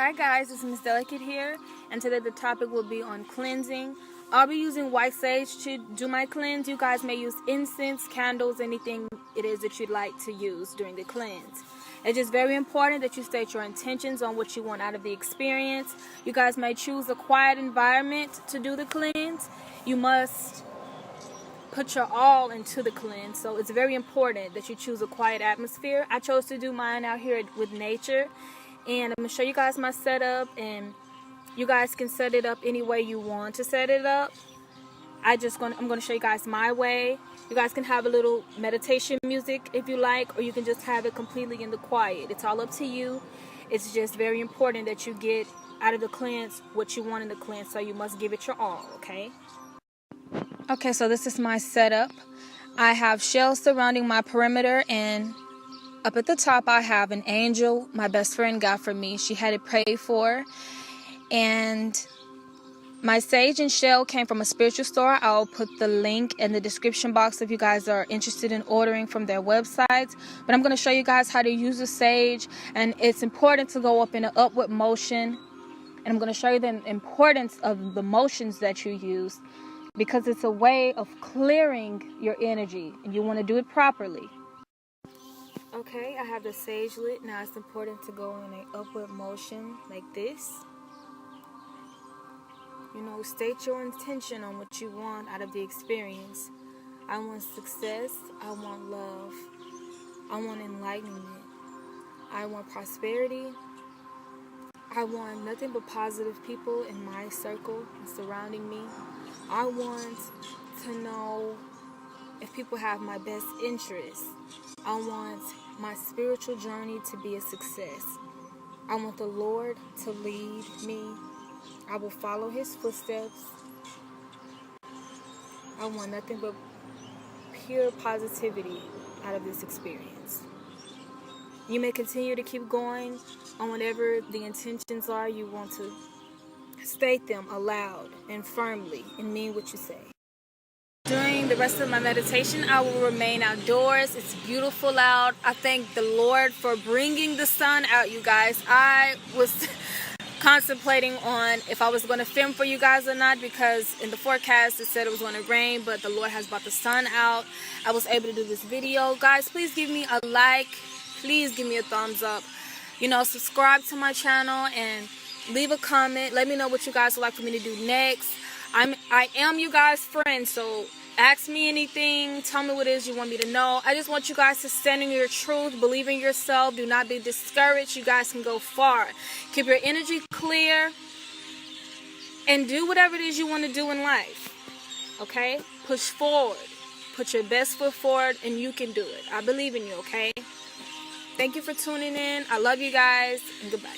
Hi guys, it's Miss Delicate here, and today the topic will be on cleansing. I'll be using white sage to do my cleanse. You guys may use incense, candles, anything it is that you'd like to use during the cleanse. It's just very important that you state your intentions on what you want out of the experience. You guys may choose a quiet environment to do the cleanse. You must put your all into the cleanse, so it's very important that you choose a quiet atmosphere. I chose to do mine out here with nature, and I'm going to show you guys my setup, and you guys can set it up any way you want to set it up. I'm going to show you guys my way. You guys can have a little meditation music if you like, or you can just have it completely in the quiet. It's all up to you. It's just very important that you get out of the cleanse what you want in the cleanse, so you must give it your all, okay? Okay, so this is my setup. I have shells surrounding my perimeter, and up at the top I have an angel my best friend got for me. She had it prayed for. And my sage and shell came from a spiritual store. I'll put the link in the description box if you guys are interested in ordering from their websites. But I'm going to show you guys how to use the sage, and it's important to go up in an upward motion. And I'm going to show you the importance of the motions that you use, because it's a way of clearing your energy, and you want to do it properly. Okay, I have the sage lit. Now it's important to go in an upward motion like this. You know, state your intention on what you want out of the experience. I want success. I want love. I want enlightenment. I want prosperity. I want nothing but positive people in my circle and surrounding me. I want to know if people have my best interests. I want my spiritual journey to be a success. I want the Lord to lead me. I will follow His footsteps. I want nothing but pure positivity out of this experience. You may continue to keep going on whatever the intentions are. You want to state them aloud and firmly and mean what you say. During the rest of my meditation, I will remain outdoors. It's beautiful out. I thank the Lord for bringing the sun out, you guys. I was contemplating on if I was going to film for you guys or not, because in the forecast it said it was going to rain, but the Lord has brought the sun out. I was able to do this video. Guys, please give me a like. Please give me a thumbs up. You know, subscribe to my channel and leave a comment. Let me know what you guys would like for me to do next. I am you guys' friend, so ask me anything. Tell me what it is you want me to know. I just want you guys to stand in your truth, believe in yourself. Do not be discouraged. You guys can go far. Keep your energy clear and do whatever it is you want to do in life. Okay? Push forward. Put your best foot forward, and you can do it. I believe in you, okay? Thank you for tuning in. I love you guys, and goodbye.